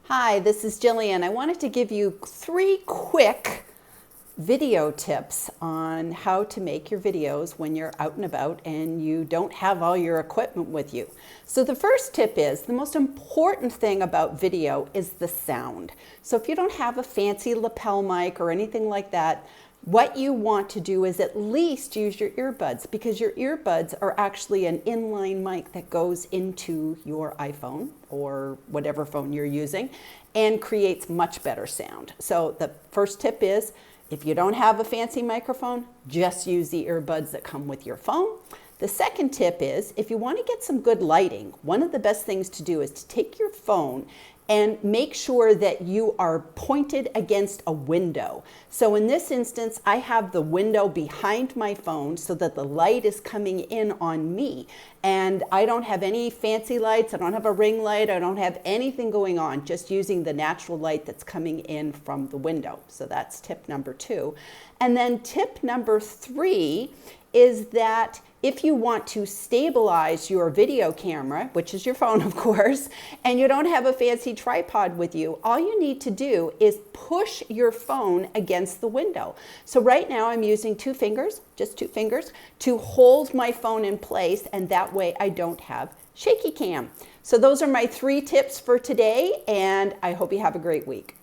Hi, this is Jillian. I wanted to give you 3 quick video tips on how to make your videos when you're out and about and you don't have all your equipment with you. So the first tip is, the most important thing about video is the sound. So if you don't have a fancy lapel mic or anything like that, what you want to do is at least use your earbuds, because your earbuds are actually an inline mic that goes into your iPhone or whatever phone you're using and creates much better sound. So the first tip is, if you don't have a fancy microphone, just use the earbuds that come with your phone. The second tip is, if you want to get some good lighting, one of the best things to do is to take your phone and make sure that you are pointed against a window. So in this instance, I have the window behind my phone so that the light is coming in on me. And I don't have any fancy lights, I don't have a ring light, I don't have anything going on, just using the natural light that's coming in from the window. So that's tip number 2. And then tip number 3 is that if you want to stabilize your video camera, which is your phone of course, and you don't have a fancy tripod with you, all you need to do is push your phone against the window. So right now I'm using 2 fingers, just 2 fingers, to hold my phone in place, and that way I don't have shaky cam. So those are my 3 tips for today, and I hope you have a great week.